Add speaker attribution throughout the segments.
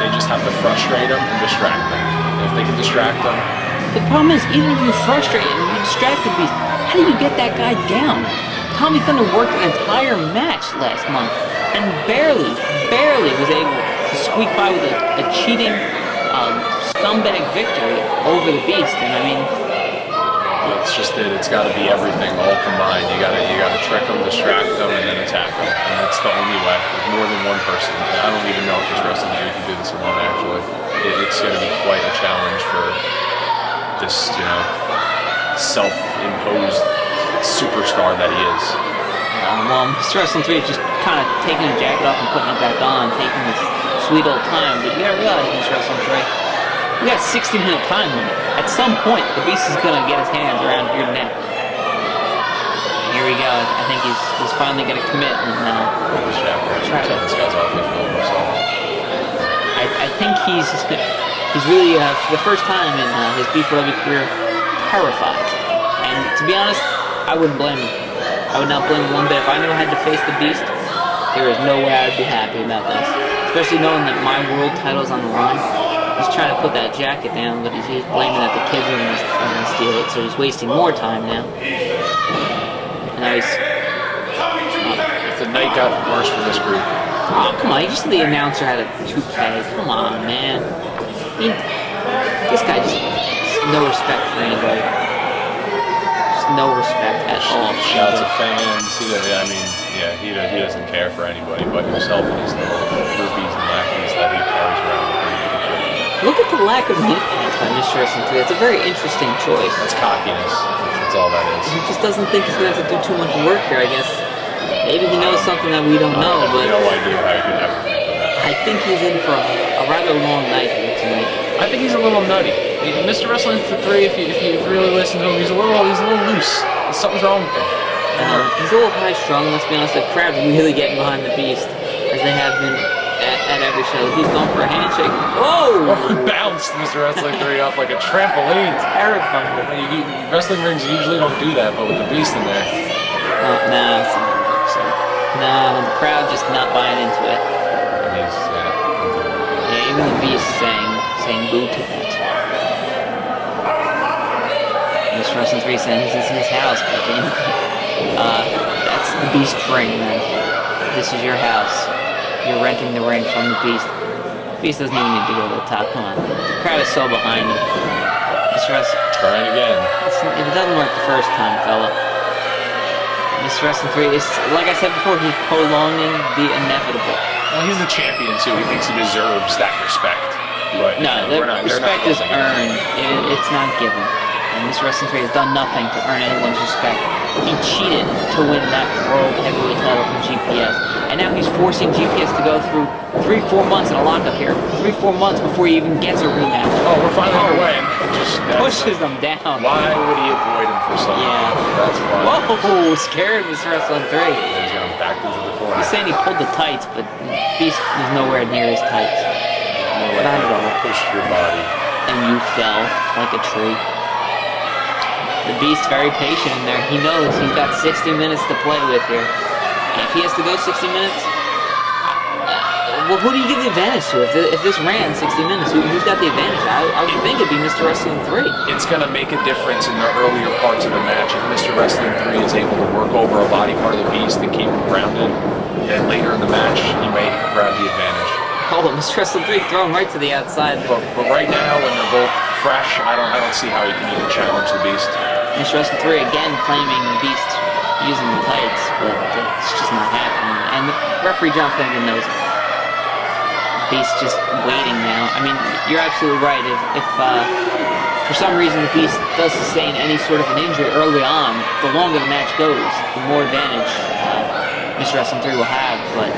Speaker 1: They just have to frustrate them and distract them. And if they can distract them...
Speaker 2: The problem is, even if you frustrate and you distract the Beast, how do you get that guy down? Tommy Thunder worked an entire match last month and barely was able to squeak by with a cheating scumbag victory over the Beast. And I mean,
Speaker 1: it's just that it's got to be everything all combined. You got to trick them, distract them, and then attack them. And that's the only way. With more than one person. I don't even know if this wrestling league can do this alone. Actually, it's going to be quite a challenge for this, you know, self-imposed superstar that he is.
Speaker 2: Well, Mr. Wrestling 3 is just kind of taking a jacket off and putting it back on, taking this sweet old time. But you gotta realize, Mr. Wrestling 3, we got a 60-minute time limit. At some point, the Beast is gonna get his hands around your neck. Here we go. I think he's finally gonna commit and try to.
Speaker 1: This guy's off his film or something.
Speaker 2: I think he's really, for the first time in his BFW career, terrified. And to be honest, I wouldn't blame him. I would not blame him one bit. If I knew I had to face the Beast, there is no way I'd be happy about this. Especially knowing that my world title's on the line. He's trying to put that jacket down, but he's blaming that the kids are going to steal it, so he's wasting more time now. And now he's...
Speaker 1: if the night got worse for this group...
Speaker 2: Oh, come on. Just the announcer had a 2K. Come on, man. This guy just no respect for anybody. No respect at all.
Speaker 1: Shouts of fans. I mean, yeah, he doesn't care for anybody but himself and his little groupies and lackeys that he carries around with him.
Speaker 2: Look at the lack of knee pads by Mr. Wrestling 3. It's a very interesting choice.
Speaker 1: That's cockiness. That's all that is.
Speaker 2: He just doesn't think he's going to have to do too much work here, I guess. Maybe he knows something that we don't know, but...
Speaker 1: no idea how you could ever think of that.
Speaker 2: I think he's in for a rather long night here tonight.
Speaker 1: I think he's a little nutty. Mr. Wrestling 3, if you really listen to him, he's a little loose. Something's wrong with him.
Speaker 2: He's a little high-strung, let's be honest. The crowd really getting behind the Beast, as they have been at every show. He's going for a handshake. Whoa!
Speaker 1: Bounced Mr. Wrestling 3 off like a trampoline.
Speaker 2: Terrifying.
Speaker 1: Wrestling rings usually don't do that, but with the Beast in there.
Speaker 2: Nah, the crowd just not buying into it. Yeah, even the Beast saying boo to that. Mr. Wrestling 3 saying this is his house, but that's the Beast ring, man. This is your house. You're renting the ring from the Beast. The Beast doesn't even need to go to the top. Come on. The crowd is so behind him. Mr. Wrestling...
Speaker 1: Trying again.
Speaker 2: If it doesn't work the first time, fella. Mr. Wrestling 3 is, like I said before, he's prolonging the inevitable.
Speaker 1: Well, he's the champion, too. He thinks he deserves that respect. But,
Speaker 2: no, the respect is earned. It's not given. And Mr. Wrestling 3 has done nothing to earn anyone's respect. He cheated to win that World Heavyweight title from GPS. And now he's forcing GPS to go through 3-4 months in a lockup here. 3-4 months before he even gets a rematch.
Speaker 1: Oh, we're finally on our way. Just
Speaker 2: pushes them down.
Speaker 1: Why would he avoid him for so long?
Speaker 2: Yeah.
Speaker 1: That's why.
Speaker 2: Whoa, scared Mr. Wrestling 3.
Speaker 1: He's going back into the corner.
Speaker 2: He's saying he pulled the tights, but Beast is nowhere near his tights.
Speaker 1: Not at all. Pushed your body.
Speaker 2: And you fell like a tree. The Beast's very patient in there. He knows he's got 60 minutes to play with here. And if he has to go 60 minutes, well, who do you give the advantage to? If this ran 60 minutes, who's got the advantage? I would think it'd be Mr. Wrestling 3.
Speaker 1: It's going to make a difference in the earlier parts of the match. If Mr. Wrestling 3 is able to work over a body part of the Beast and keep him grounded, then later in the match, he may grab the advantage.
Speaker 2: Oh, Mr. Wrestling 3 thrown right to the outside.
Speaker 1: But right now, when they're both fresh, I don't see how he can even challenge the Beast.
Speaker 2: Mr. Wrestling 3 again claiming the Beast using the tights, but it's just not happening. And the referee John Finnegan knows it. Beast just waiting now. I mean, you're absolutely right. If for some reason the Beast does sustain any sort of an injury early on, the longer the match goes, the more advantage Mr. Wrestling 3 will have. But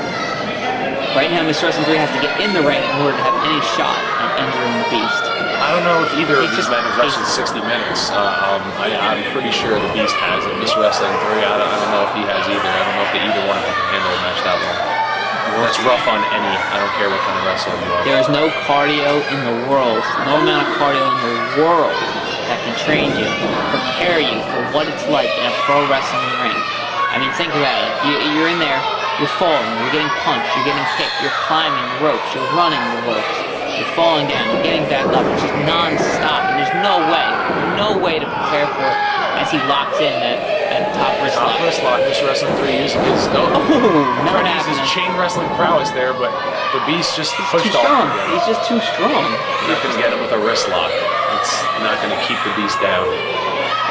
Speaker 2: right now, Mr. Wrestling 3 has to get in the ring in order to have any shot at injuring the Beast.
Speaker 1: I don't know if either of these men have wrestled 60 minutes. I'm pretty sure the Beast has it. Mr. Wrestling 3, I don't know if he has either. I don't know if either one of them can handle a match that long. That's rough on any. I don't care what kind of wrestler you are.
Speaker 2: There is no cardio in the world, no amount of cardio in the world that can train you, prepare you for what it's like in a pro wrestling ring. I mean, think about it. You're in there, you're falling, you're getting punched, you're getting kicked, you're climbing ropes, you're running the ropes. You're falling down, you're getting back up, it's just non-stop, and there's no way to prepare for it as he locks in that top wrist lock.
Speaker 1: Top wrist lock, Mr. Wrestling 3 using his
Speaker 2: not
Speaker 1: his chain wrestling prowess there, but the Beast just pushed
Speaker 2: too strong.
Speaker 1: off.
Speaker 2: He's just too strong.
Speaker 1: You're not going to get him with a wrist lock. It's not going to keep the Beast down.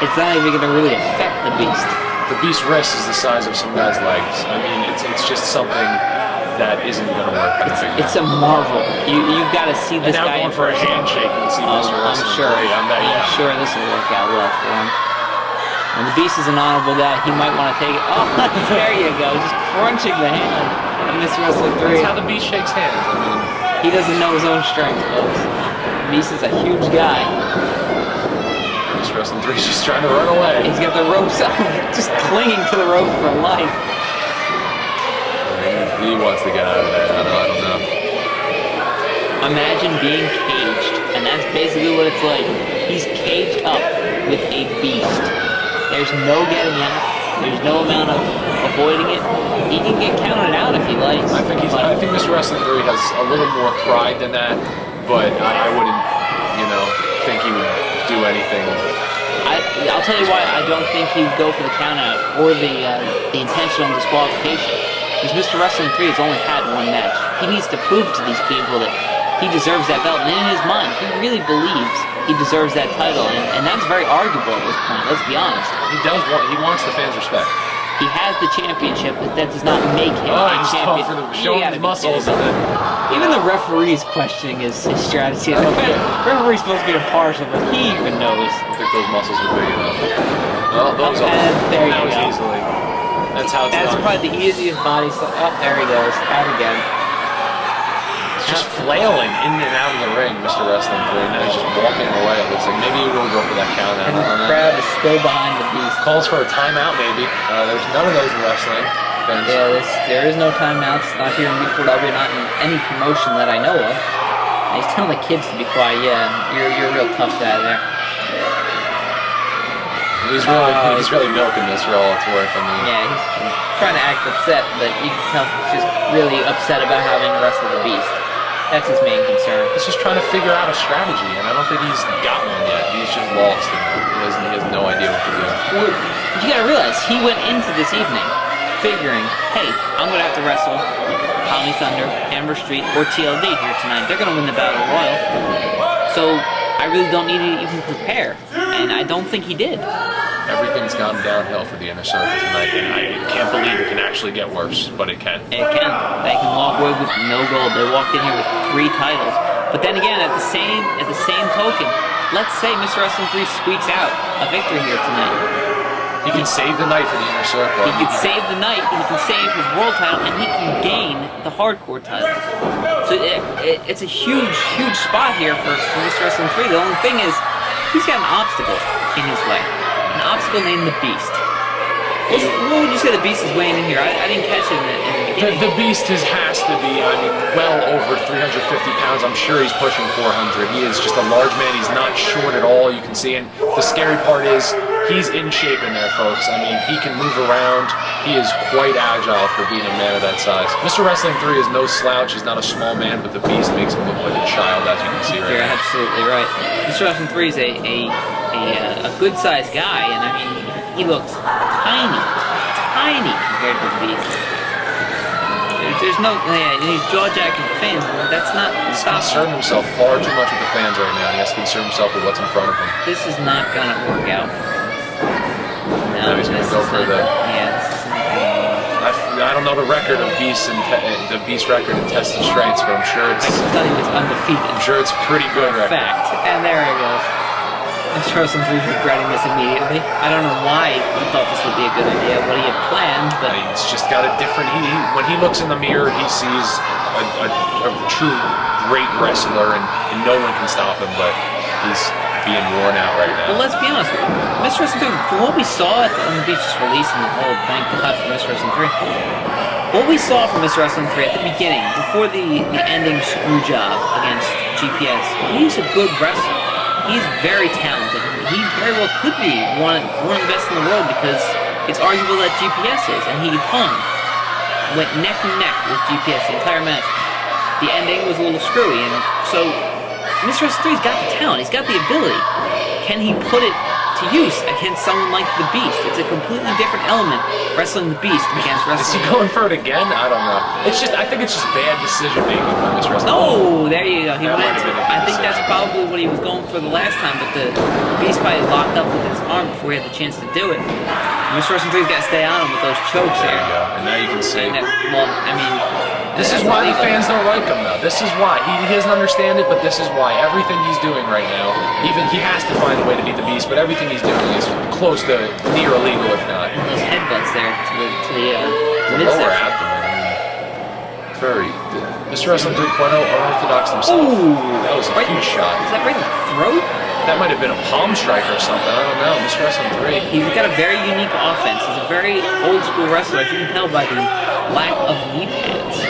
Speaker 2: It's not even going to really affect the Beast.
Speaker 1: The Beast's wrist is the size of some guy's legs. I mean, it's just something that isn't going to work.
Speaker 2: It's a marvel. You've got to see this guy
Speaker 1: going for a handshake and see Mr. Wrestling.
Speaker 2: I'm sure this will work out well for him. And the Beast is an honorable guy. He might want to take it. Oh, there you go. Just crunching the hand of Mr. Wrestling 3.
Speaker 1: That's how the Beast shakes hands. I mean,
Speaker 2: he doesn't know his own strength, folks. The Beast is a huge guy.
Speaker 1: Mr. Wrestling 3 is just trying to run away.
Speaker 2: He's got the ropes out, just clinging to the rope for life.
Speaker 1: He wants to get out of there. I don't know.
Speaker 2: Imagine being caged, and that's basically what it's like. He's caged up with a beast. There's no getting out. There's no amount of avoiding it. He can get counted out if he likes.
Speaker 1: I think Mr. Wrestling 3 has a little more pride than that, but I wouldn't, think he would do anything.
Speaker 2: I'll tell you why I don't think he would go for the countout or the intentional disqualification. Because Mr. Wrestling 3 has only had one match. He needs to prove to these people that he deserves that belt. And in his mind, he really believes he deserves that title. And that's very arguable at this point, let's be honest.
Speaker 1: He wants the fans' respect.
Speaker 2: He has the championship, but that does not make him a champion.
Speaker 1: Showing his muscles.
Speaker 2: Even the referee's questioning his strategy. The referee's supposed to be impartial, but he even knows.
Speaker 1: I don't think those muscles are big enough. Well, those are.
Speaker 2: There you go.
Speaker 1: Easily. That's how it's
Speaker 2: That's
Speaker 1: done.
Speaker 2: probably the easiest body slap. Oh, there he goes. Out again.
Speaker 1: He's just flailing in and out of the ring, Mr. Wrestling 3. Now he's just walking away. It looks like maybe he will go for that count out.
Speaker 2: And the crowd is still behind the Beast.
Speaker 1: Calls for a timeout, maybe. There's none of those in wrestling.
Speaker 2: Yeah, there is no timeouts. Not here in B4W, not in any promotion that I know of. And he's telling the kids to be quiet. Yeah, you're a real tough guy there.
Speaker 1: He's really milking this for all it's worth. I mean,
Speaker 2: yeah, he's trying to act upset, but you can tell he's just really upset about having wrestled the Beast. That's his main concern.
Speaker 1: He's just trying to figure out a strategy, and I don't think he's got one yet. He's just lost. He has no idea what to do.
Speaker 2: Well, you gotta realize, he went into this evening figuring, hey, I'm gonna have to wrestle Tommy Thunder, Amber Street, or TLD here tonight. They're gonna win the Battle Royal. So I really don't need to even prepare. And I don't think he did.
Speaker 1: Everything's gone downhill for the Inner Circle tonight, and I can't believe it can actually get worse, but it can.
Speaker 2: It can. They can walk away with no gold. They walked in here with 3 titles. But then again, at the same token, let's say Mr. Wrestling 3 squeaks out a victory here tonight.
Speaker 1: He can save the night for the Inner Circle.
Speaker 2: He can save the night, he can save his world title, and he can gain the hardcore title. So it's a huge, huge spot here for Mr. Wrestling 3. The only thing is, he's got an obstacle in his way. An obstacle named the Beast. What would you say the Beast is weighing in here? I didn't catch it in the beginning.
Speaker 1: The Beast has to be, well over 350 pounds. I'm sure he's pushing 400. He is just a large man. He's not short at all, you can see. And the scary part is, he's in shape in there, folks. I mean, he can move around. He is quite agile for being a man of that size. Mr. Wrestling 3 is no slouch. He's not a small man, but the Beast makes him look like a child, as you can see right
Speaker 2: You're
Speaker 1: now.
Speaker 2: absolutely right. Mr. Wrestling 3 is a good-sized guy, and I mean, he looks tiny compared to the Beast. There's no, and he's jaw-jacking the fans. That's not
Speaker 1: He's concerned himself far too much with the fans right now. He has to concern himself with what's in front of him.
Speaker 2: This is not gonna work out.
Speaker 1: No, he's gonna go for the.
Speaker 2: Yeah, this is not gonna.
Speaker 1: I don't know the record of Beast and the Beast record in tested strengths, but I'm sure it's.
Speaker 2: I can tell you it's undefeated.
Speaker 1: I'm sure it's a pretty good record.
Speaker 2: Fact, and there it goes. Mr. Wrestling 3 is regretting this immediately. I don't know why he thought this would be a good idea, what he had planned, but
Speaker 1: He's just got a different. When he looks in the mirror, he sees a true great wrestler, and no one can stop him. But he's being worn out right now.
Speaker 2: well, let's be honest. Mr. Wrestling 3, from what we saw on the Beach just releasing the whole thank God for Mr. Wrestling 3, what we saw from Mr. Wrestling 3 at the beginning, before the ending screw job against GPS, he's a good wrestler. He's very talented. He very well could be one of the best in the world because it's arguable that GPS is, and he went neck and neck with GPS the entire match. The ending was a little screwy, and So, Mr. Wrestling 3's got the talent. He's got the ability. Can he put it to use against someone like the Beast? It's a completely different element, wrestling the Beast against wrestling.
Speaker 1: Is he going for it again? I don't know. I think it's just bad decision making by Mr. Wrestling.
Speaker 2: Oh, there you go. He
Speaker 1: That
Speaker 2: went.
Speaker 1: might have been a
Speaker 2: I
Speaker 1: good
Speaker 2: think that's
Speaker 1: decision.
Speaker 2: probably what he was going for the last time, but the Beast probably locked up with his arm before he had the chance to do it. Mr. Wrestling 3's got to stay on him with those chokes
Speaker 1: There
Speaker 2: there.
Speaker 1: you go. And now you can see.
Speaker 2: And that, well, I mean,
Speaker 1: This is
Speaker 2: that's
Speaker 1: why the
Speaker 2: illegal.
Speaker 1: fans don't like him, though. This is why. He doesn't understand it, but this is why. Everything he's doing right now, even he has to find a way to beat the Beast, but everything he's doing is close to near illegal, if not.
Speaker 2: And those headbutts there to the
Speaker 1: The lower
Speaker 2: midsection.
Speaker 1: abdomen. I mean, it's very. Mr. Wrestling 3.0 unorthodox himself.
Speaker 2: Ooh.
Speaker 1: That was a huge shot.
Speaker 2: Is that right in the throat?
Speaker 1: That might have been a palm strike or something. I don't know. Mr. Wrestling 3.
Speaker 2: He's got a very unique offense. He's a very old school wrestler, as you can tell by the lack of knee pads.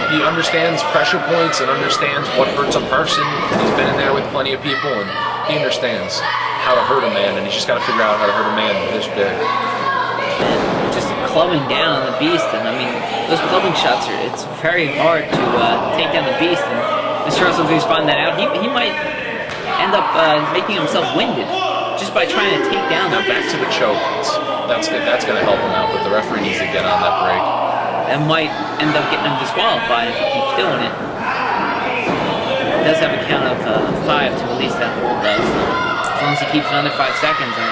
Speaker 1: He understands pressure points and understands what hurts a person. He's been in there with plenty of people, and he understands how to hurt a man, and he's just got to figure out how to hurt a man this big.
Speaker 2: And just clubbing down on the Beast, and I mean, those clubbing shots it's very hard to take down the Beast, and Mr. Wrestling 3's finding that out. He might end up making himself winded just by trying to take down
Speaker 1: Now back to the choke. That's going to help him out, but the referee needs to get on that break.
Speaker 2: and might end up getting him disqualified if he keeps doing it. It does have a count of 5 to release that hold, though. So as long as he keeps it under 5 seconds, and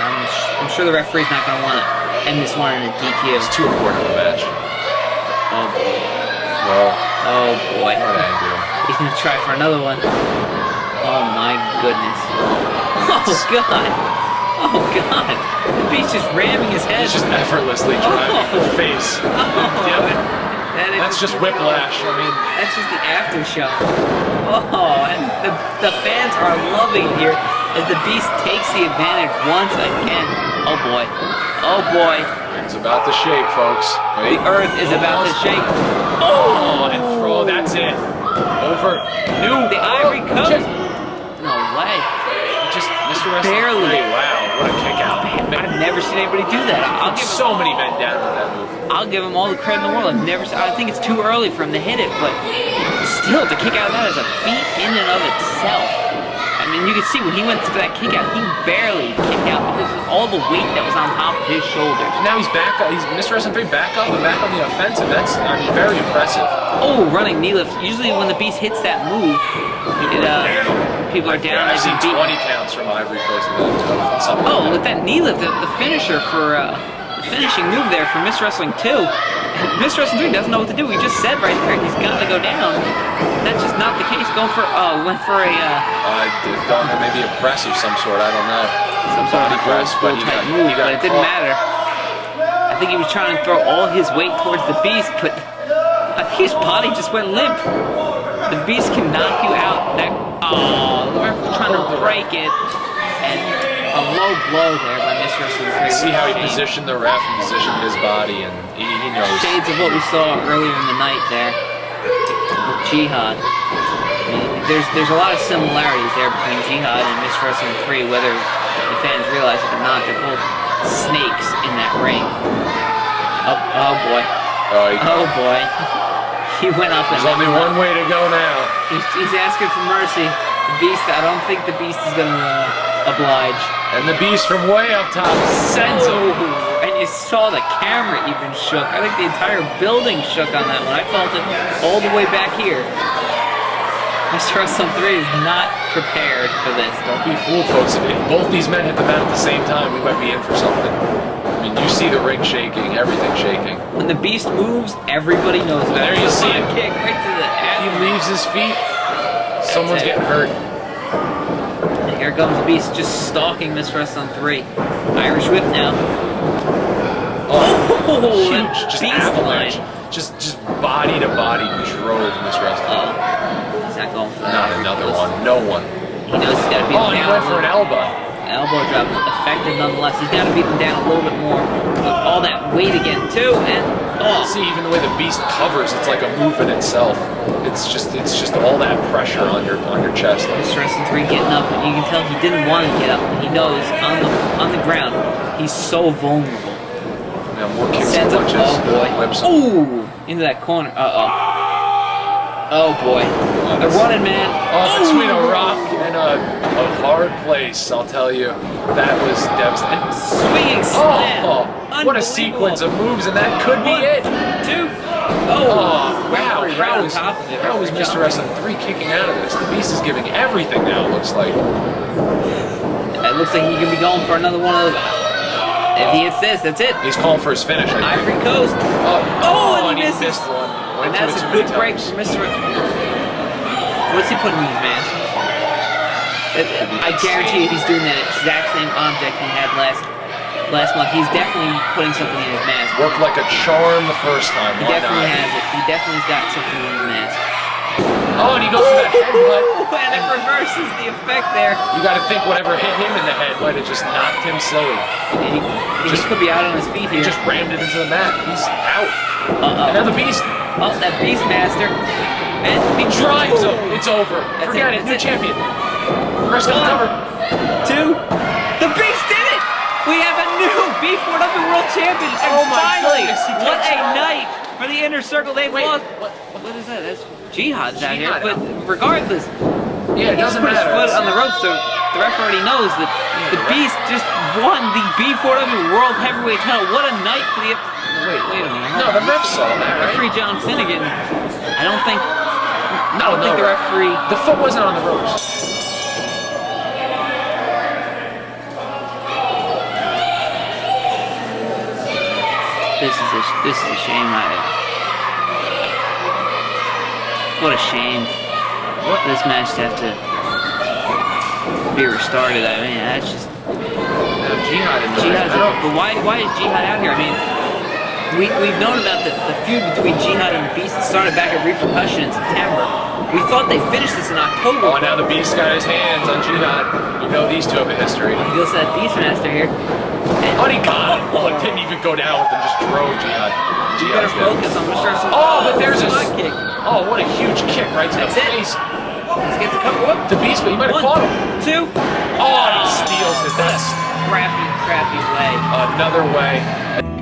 Speaker 2: I'm sure the referee's not going to want to end this one in a DQ.
Speaker 1: It's too important of a match.
Speaker 2: Oh boy.
Speaker 1: Well,
Speaker 2: Oh boy.
Speaker 1: what angry.
Speaker 2: He's going to try for another one. Oh my goodness. Oh god. Oh god. The Beast just ramming his head.
Speaker 1: He's just effortlessly driving the face. Yep. That's just whiplash. I mean,
Speaker 2: That's just the aftershock. Oh, and the fans are loving here as the Beast takes the advantage once again. Oh boy. Oh boy.
Speaker 1: it's about to shake, folks. Wait.
Speaker 2: The earth is about to shake.
Speaker 1: Oh, and throw. That's it. Over. New.
Speaker 2: The Ivory Coast.
Speaker 1: Just,
Speaker 2: No way.
Speaker 1: Mr. Wrestling
Speaker 2: Barely.
Speaker 1: 3. Wow, what a kick out.
Speaker 2: I've never seen anybody do that. I'll give him,
Speaker 1: So many men down with that move.
Speaker 2: I'll give him all the credit in the world. I think it's too early for him to hit it, but still, to kick out of that is a feat in and of itself. I mean, you can see when he went for that kick out, he barely kicked out because of all the weight that was on top of his shoulders.
Speaker 1: Now he's back. He's Mr. Wrestling 3 back up and back on the offensive. That's, I mean, very impressive.
Speaker 2: Oh, running knee lift. Usually when the Beast hits that move, people are down.
Speaker 1: I've seen
Speaker 2: they've been
Speaker 1: 20
Speaker 2: beaten.
Speaker 1: counts from Ivory Coast with that. Something
Speaker 2: Oh,
Speaker 1: like
Speaker 2: with that knee lift, the finisher for the finishing move there for Mr. Wrestling 2. Mr. Wrestling 3 doesn't know what to do. He just said right there he's got to go down. That's just not the case. Went for a
Speaker 1: don't know, maybe a press of some sort. I don't know.
Speaker 2: some sort of
Speaker 1: Body press, but he
Speaker 2: type
Speaker 1: got,
Speaker 2: move,
Speaker 1: he got
Speaker 2: but it didn't
Speaker 1: caught.
Speaker 2: matter. I think he was trying to throw all his weight towards the Beast, but I think his body just went limp. The Beast can knock you out. The ref was trying to break it, and a low blow there by Mr. Wrestling 3.
Speaker 1: See how he
Speaker 2: Shame.
Speaker 1: positioned the ref and positioned his body, and he knows.
Speaker 2: Shades of what we saw earlier in the night there with Jihad. I mean, there's a lot of similarities there between Jihad and Mr. Wrestling 3, whether the fans realize it or not. They're both snakes in that ring. Oh boy. Oh boy. He went up and
Speaker 1: There's only one way to go now.
Speaker 2: he's asking for mercy. The Beast, I don't think the Beast is gonna oblige.
Speaker 1: And the Beast from way up top sends him.
Speaker 2: Oh, and you saw the camera even shook. I think the entire building shook on that one. I felt it all the way back here. Mr. Wrestling 3 is not prepared for this.
Speaker 1: Don't be fooled, folks. If both these men hit the mat at the same time, we might be in for something. I mean, you see the ring shaking, everything shaking.
Speaker 2: When the Beast moves, everybody knows about
Speaker 1: There
Speaker 2: it.
Speaker 1: you see it.
Speaker 2: Kick right to the
Speaker 1: He
Speaker 2: abdomen.
Speaker 1: leaves his feet, someone's getting hurt.
Speaker 2: And here comes the Beast just stalking Mr. Wrestling 3. Irish whip now.
Speaker 1: Oh, huge,
Speaker 2: and
Speaker 1: just
Speaker 2: Beast
Speaker 1: avalanche.
Speaker 2: line.
Speaker 1: Just body to body drove Mr. Wrestling.
Speaker 2: He's not going for that.
Speaker 1: Not another one, no one.
Speaker 2: He knows he's got to beat
Speaker 1: Oh,
Speaker 2: him
Speaker 1: he
Speaker 2: down.
Speaker 1: went for an elbow.
Speaker 2: Elbow drop, effective nonetheless. He's got to beat him down a little bit more. All that weight again too, and
Speaker 1: See, even the way the Beast covers, it's like a move in itself. It's just all that pressure on your chest.
Speaker 2: Mr. Wrestling 3 getting up, and you can tell he didn't want to get up. But he knows on the ground he's so vulnerable.
Speaker 1: Now more kicks and
Speaker 2: Sends him.
Speaker 1: punches.
Speaker 2: Oh boy.
Speaker 1: Whips.
Speaker 2: Ooh, into that corner. Oh boy. They're running, man.
Speaker 1: Oh, between a rock and a hard place, I'll tell you. That was devastating.
Speaker 2: Swinging slam.
Speaker 1: Oh, what a sequence of moves, and that could be it.
Speaker 2: 2.
Speaker 1: Oh, wow.
Speaker 2: Right
Speaker 1: How
Speaker 2: on
Speaker 1: is,
Speaker 2: top of it.
Speaker 1: how is Mr. Wrestling 3 kicking out of this? The Beast is giving everything now, it looks like.
Speaker 2: It looks like he could be going for another one of those. If he hits this, that's it.
Speaker 1: He's calling for his finish, I think.
Speaker 2: Ivory Coast.
Speaker 1: Oh,
Speaker 2: and he misses.
Speaker 1: missed one.
Speaker 2: And that's a good break for Mr. What's he putting in his mask? I guarantee if he's doing that exact same object he had last month, he's definitely putting something in his mask.
Speaker 1: Worked like a charm the first time.
Speaker 2: He definitely has it. He definitely's got something in his mask.
Speaker 1: Oh, and he goes for that headbutt.
Speaker 2: And it reverses the effect there.
Speaker 1: You got to think whatever hit him in the head might have just knocked him silly.
Speaker 2: He could be out on his feet here.
Speaker 1: He just rammed it into the mat. He's out. And now the Beast.
Speaker 2: Oh, that Beastmaster. And
Speaker 1: he drives him. It's over. Forget it. New champion. Rest on the cover.
Speaker 2: 2. The Beast did it! We have a new B4W World Champion. And
Speaker 1: oh my
Speaker 2: finally,
Speaker 1: goodness,
Speaker 2: what a night for the Inner Circle. They've lost. What is that? That's Jihad's out here. But regardless,
Speaker 1: yeah, it doesn't
Speaker 2: put
Speaker 1: matter.
Speaker 2: his foot on the ropes, so the ref already knows that the Beast just won the B4W World Heavyweight title. What a night for the... Wait a minute.
Speaker 1: No, the ref saw that, right?
Speaker 2: Referee John Finnegan. I don't think the referee...
Speaker 1: The foot wasn't on the ropes.
Speaker 2: This is a shame. What a shame. This match to have to be restarted. I mean, that's just... Jihad's but why is Jihad out here? I mean, we've known about the feud between Jihad and the Beast that started back at Repercussion in September. We thought they finished this in October.
Speaker 1: Oh, now the Beast got his hands on Jihad. You know these two have a history.
Speaker 2: He goes to that Beastmaster here.
Speaker 1: Oh, he got it. Oh, it didn't even go down with him, just drove Jihad.
Speaker 2: You better focus on Mr.
Speaker 1: Oh, but there's a
Speaker 2: spot kick.
Speaker 1: Oh, what a huge kick right to the face.
Speaker 2: Let's get the cover.
Speaker 1: The Beast, but he might have caught him.
Speaker 2: 2.
Speaker 1: Oh, and he steals it. That's
Speaker 2: crappy way.
Speaker 1: another way.